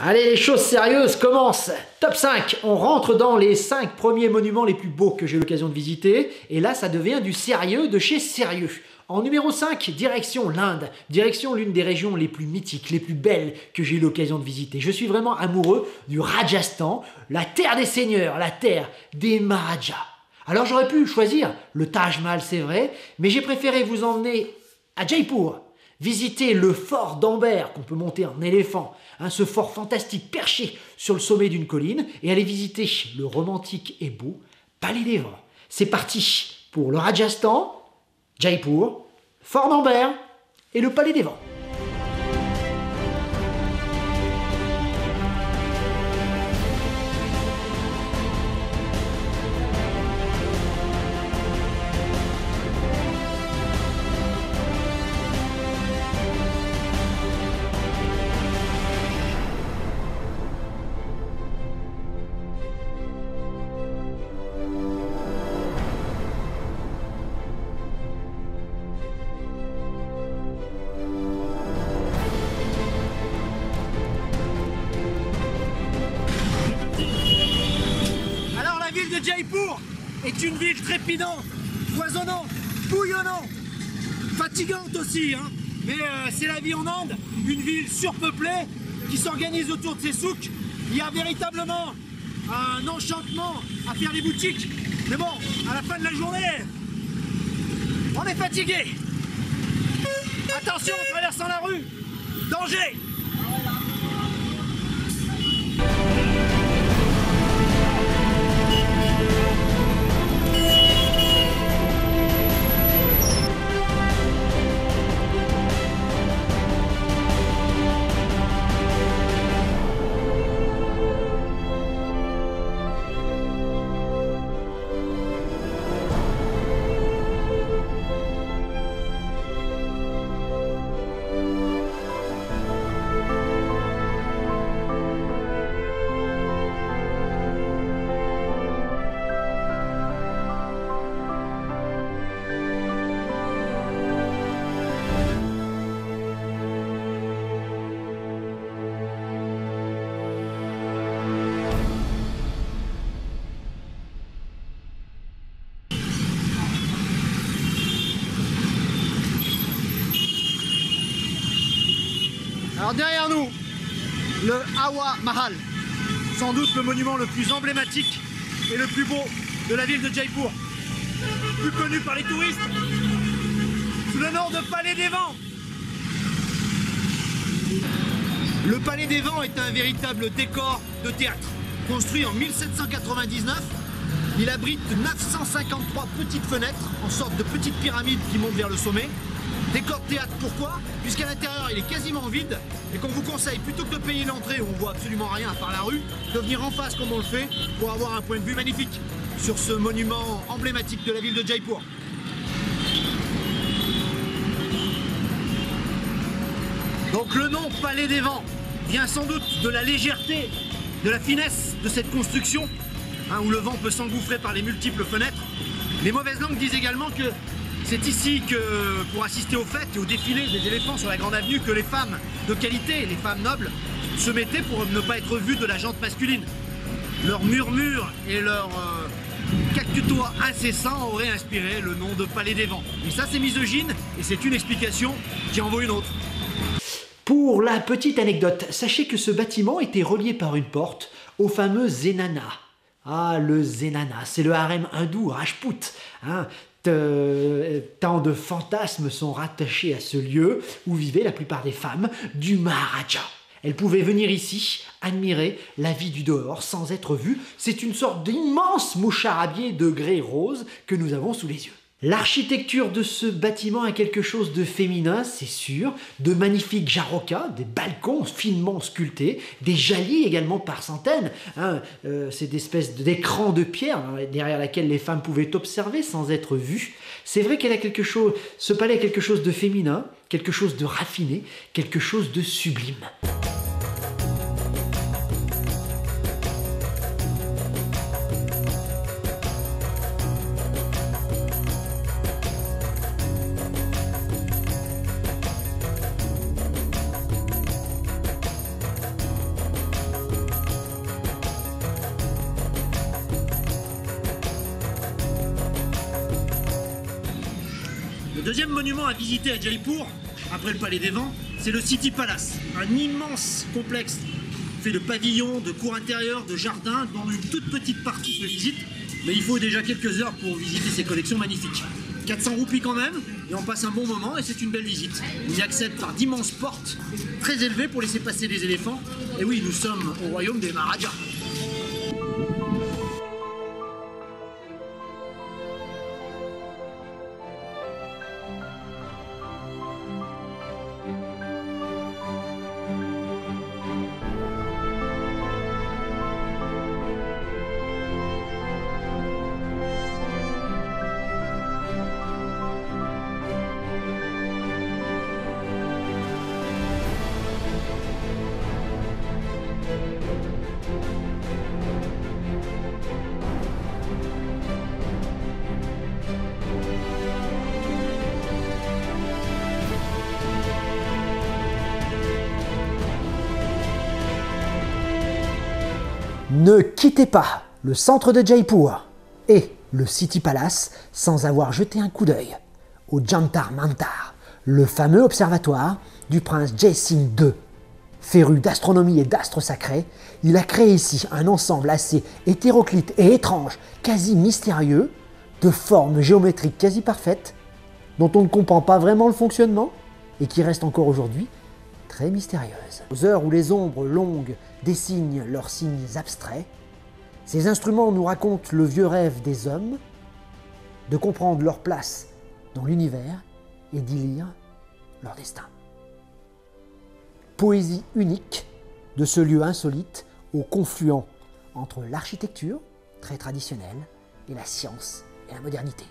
Allez, les choses sérieuses commencent. Top 5, on rentre dans les 5 premiers monuments les plus beaux que j'ai eu l'occasion de visiter. Et là, ça devient du sérieux de chez sérieux. En numéro 5, direction l'Inde. Direction l'une des régions les plus mythiques, les plus belles que j'ai eu l'occasion de visiter. Je suis vraiment amoureux du Rajasthan, la terre des seigneurs, la terre des Maharajas. Alors j'aurais pu choisir le Taj Mahal, c'est vrai, mais j'ai préféré vous emmener à Jaipur. Visiter le fort d'Amber qu'on peut monter en éléphant, ce fort fantastique perché sur le sommet d'une colline, et aller visiter le romantique et beau Palais des Vents. C'est parti pour le Rajasthan, Jaipur, fort d'Amber et le Palais des Vents. Jaipur est une ville trépidante, foisonnante, bouillonnante, fatigante aussi, mais c'est la vie en Inde, une ville surpeuplée qui s'organise autour de ses souks. Il y a véritablement un enchantement à faire les boutiques, mais bon, à la fin de la journée, on est fatigué. Attention en traversant la rue, danger! Alors derrière nous, le Hawa Mahal, sans doute le monument le plus emblématique et le plus beau de la ville de Jaipur, plus connu par les touristes sous le nom de Palais des Vents. Le Palais des Vents est un véritable décor de théâtre. Construit en 1799, il abrite 953 petites fenêtres en sorte de petites pyramides qui montent vers le sommet. Décor de théâtre, pourquoi? Puisqu'à l'intérieur il est quasiment vide et qu'on vous conseille, plutôt que de payer l'entrée où on voit absolument rien à part la rue, de venir en face comme on le fait pour avoir un point de vue magnifique sur ce monument emblématique de la ville de Jaipur. Donc le nom Palais des Vents vient sans doute de la légèreté, de la finesse de cette construction, où le vent peut s'engouffrer par les multiples fenêtres. Les mauvaises langues disent également que c'est ici que, pour assister aux fêtes et au défilé des éléphants sur la grande avenue, que les femmes de qualité, les femmes nobles, se mettaient pour ne pas être vues de la gente masculine. Leurs murmures et leur caquetutois incessant auraient inspiré le nom de Palais des Vents. Mais ça c'est misogyne et c'est une explication qui en vaut une autre. Pour la petite anecdote, sachez que ce bâtiment était relié par une porte au fameux Zenana. Ah, le Zenana, c'est le harem hindou Rajput. Tant de fantasmes sont rattachés à ce lieu où vivaient la plupart des femmes du Maharaja. Elles pouvaient venir ici, admirer la vie du dehors sans être vues. C'est une sorte d'immense moucharabier de grès rose que nous avons sous les yeux. L'architecture de ce bâtiment a quelque chose de féminin, c'est sûr, de magnifiques jarrokas, des balcons finement sculptés, des jalis également par centaines, c'est des espèces d'écrans de pierre derrière laquelle les femmes pouvaient observer sans être vues. C'est vrai qu'elle a quelque chose, ce palais a quelque chose de féminin, quelque chose de raffiné, quelque chose de sublime. Deuxième monument à visiter à Jaipur, après le Palais des Vents, c'est le City Palace. Un immense complexe fait de pavillons, de cours intérieures, de jardins, dont une toute petite partie se visite. Mais il faut déjà quelques heures pour visiter ces collections magnifiques. 400 roupies quand même, et on passe un bon moment et c'est une belle visite. On y accède par d'immenses portes, très élevées pour laisser passer les éléphants. Et oui, nous sommes au royaume des Maharajas. Ne quittez pas le centre de Jaipur et le City Palace sans avoir jeté un coup d'œil au Jantar Mantar, le fameux observatoire du prince Jai Singh II. Féru d'astronomie et d'astres sacrés, il a créé ici un ensemble assez hétéroclite et étrange, quasi mystérieux, de formes géométriques quasi parfaites, dont on ne comprend pas vraiment le fonctionnement et qui reste encore aujourd'hui très mystérieuse. Aux heures où les ombres longues dessinent leurs signes abstraits, ces instruments nous racontent le vieux rêve des hommes de comprendre leur place dans l'univers et d'y lire leur destin. Poésie unique de ce lieu insolite au confluent entre l'architecture, très traditionnelle, et la science et la modernité.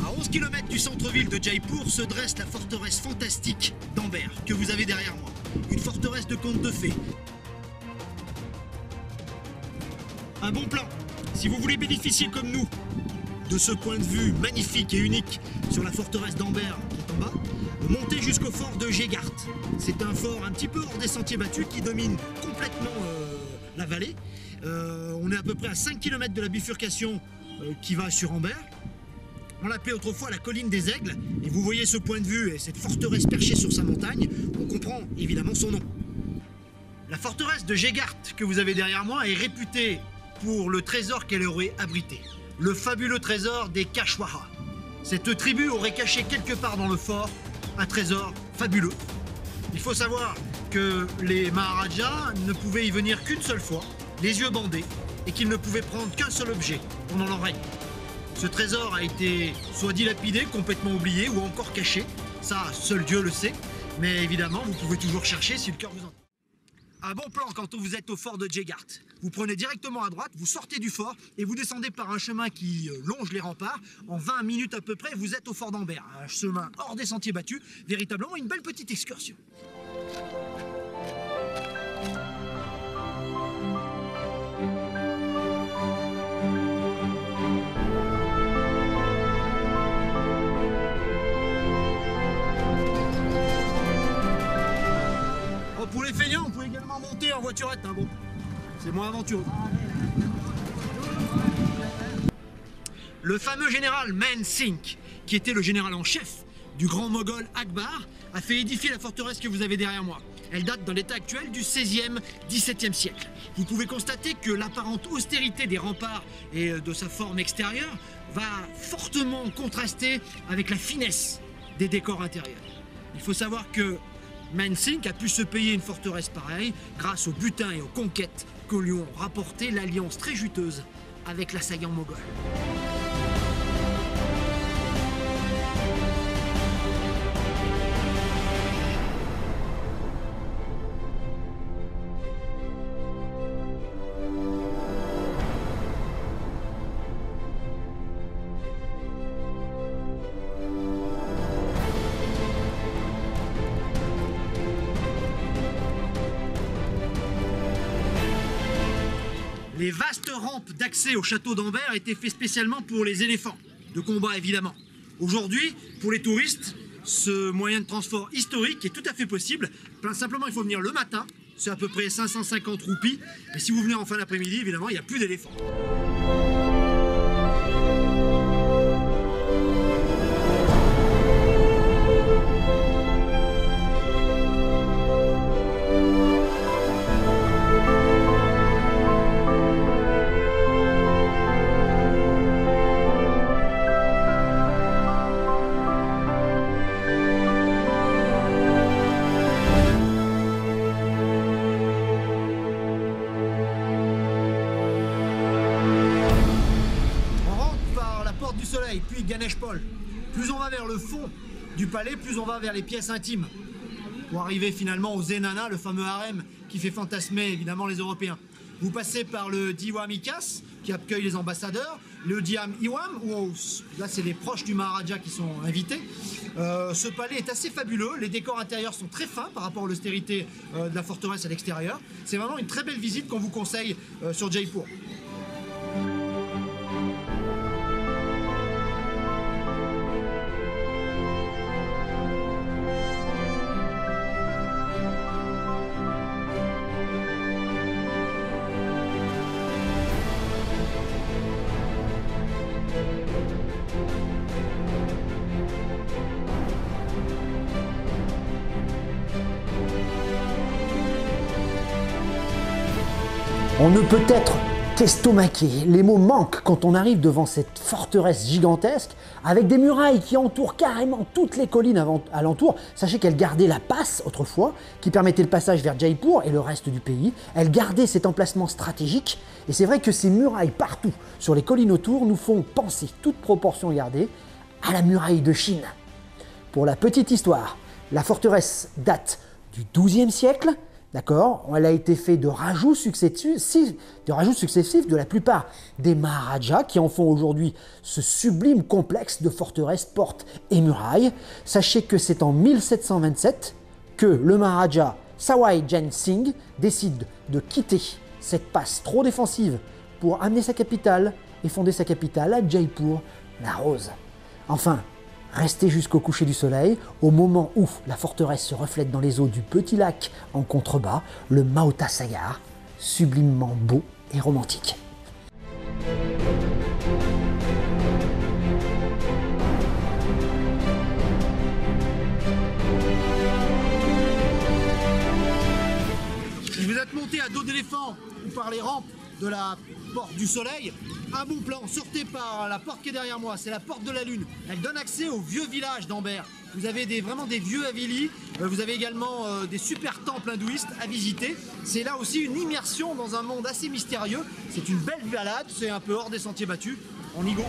À 11 km du centre-ville de Jaipur se dresse la forteresse fantastique d'Amber, que vous avez derrière moi. Une forteresse de contes de fées. Un bon plan, si vous voulez bénéficier comme nous de ce point de vue magnifique et unique sur la forteresse d'Amber qui est en bas, montez jusqu'au fort de Jegart. C'est un fort un petit peu hors des sentiers battus qui domine complètement la vallée. On est à peu près à 5 km de la bifurcation qui va sur Amber. On l'appelait autrefois la colline des aigles, et vous voyez ce point de vue et cette forteresse perchée sur sa montagne, on comprend évidemment son nom. La forteresse de Jegart que vous avez derrière moi est réputée pour le trésor qu'elle aurait abrité, le fabuleux trésor des Kashwara. Cette tribu aurait caché quelque part dans le fort un trésor fabuleux. Il faut savoir que les Maharajas ne pouvaient y venir qu'une seule fois, les yeux bandés, et qu'ils ne pouvaient prendre qu'un seul objet pendant leur règne. Ce trésor a été soit dilapidé, complètement oublié, ou encore caché. Ça, seul Dieu le sait. Mais évidemment, vous pouvez toujours chercher si le cœur vous en... Un bon plan quand vous êtes au fort de Jegart. Vous prenez directement à droite, vous sortez du fort et vous descendez par un chemin qui longe les remparts. En 20 minutes à peu près, vous êtes au fort d'Amber. Un chemin hors des sentiers battus, véritablement une belle petite excursion. Pour les feignants, on peut également monter en voiturette, hein, bon, c'est moins aventureux. Le fameux général Man Singh, qui était le général en chef du grand moghol Akbar, a fait édifier la forteresse que vous avez derrière moi. Elle date dans l'état actuel du XVIe, XVIIe siècle. Vous pouvez constater que l'apparente austérité des remparts et de sa forme extérieure va fortement contraster avec la finesse des décors intérieurs. Il faut savoir que Mensing a pu se payer une forteresse pareille grâce au butin et aux conquêtes que lui ont rapporté l'alliance très juteuse avec l'assaillant moghol. Les vastes rampes d'accès au château d'Ambert étaient faites spécialement pour les éléphants, de combat évidemment. Aujourd'hui, pour les touristes, ce moyen de transport historique est tout à fait possible. Simplement, il faut venir le matin, c'est à peu près 550 roupies. Et si vous venez en fin d'après-midi, évidemment, il n'y a plus d'éléphants. Du Soleil, puis Ganesh-Pol. Plus on va vers le fond du palais, plus on va vers les pièces intimes, pour arriver finalement au Zenana, le fameux harem qui fait fantasmer évidemment les Européens. Vous passez par le Diwam Ikas, qui accueille les ambassadeurs, le Diam Iwam, où là c'est les proches du Maharaja qui sont invités. Ce palais est assez fabuleux, les décors intérieurs sont très fins par rapport à l'austérité de la forteresse à l'extérieur. C'est vraiment une très belle visite qu'on vous conseille sur Jaipur. On ne peut être qu'estomaqué. Les mots manquent quand on arrive devant cette forteresse gigantesque avec des murailles qui entourent carrément toutes les collines alentour. Sachez qu'elle gardait la passe autrefois qui permettait le passage vers Jaipur et le reste du pays. Elle gardait cet emplacement stratégique et c'est vrai que ces murailles partout sur les collines autour nous font penser, toute proportion gardée, à la muraille de Chine. Pour la petite histoire, la forteresse date du XIIe siècle. D'accord, elle a été faite de rajouts successifs de la plupart des Maharajas qui en font aujourd'hui ce sublime complexe de forteresses, portes et murailles. Sachez que c'est en 1727 que le Maharaja Sawai Jai Singh décide de quitter cette passe trop défensive pour amener sa capitale et fonder sa capitale à Jaipur, la Rose. Enfin, restez jusqu'au coucher du soleil, au moment où la forteresse se reflète dans les eaux du petit lac en contrebas, le Mahota Sagar, sublimement beau et romantique. Si vous êtes monté à dos d'éléphant ou par les rampes de la porte du soleil, un bon plan, sortez par la porte qui est derrière moi, c'est la porte de la lune. Elle donne accès au vieux village d'Ambert. Vous avez vraiment des vieux Havili, vous avez également des super temples hindouistes à visiter. C'est là aussi une immersion dans un monde assez mystérieux. C'est une belle balade, c'est un peu hors des sentiers battus. On y go.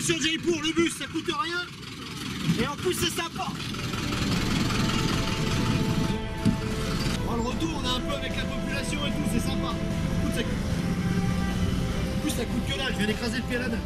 Sur Jaipur, le bus ça coûte rien et en plus c'est sympa. Dans le retour on est un peu avec la population et tout, c'est sympa. En plus ça coûte que là, je viens d'écraser le pied là-dedans.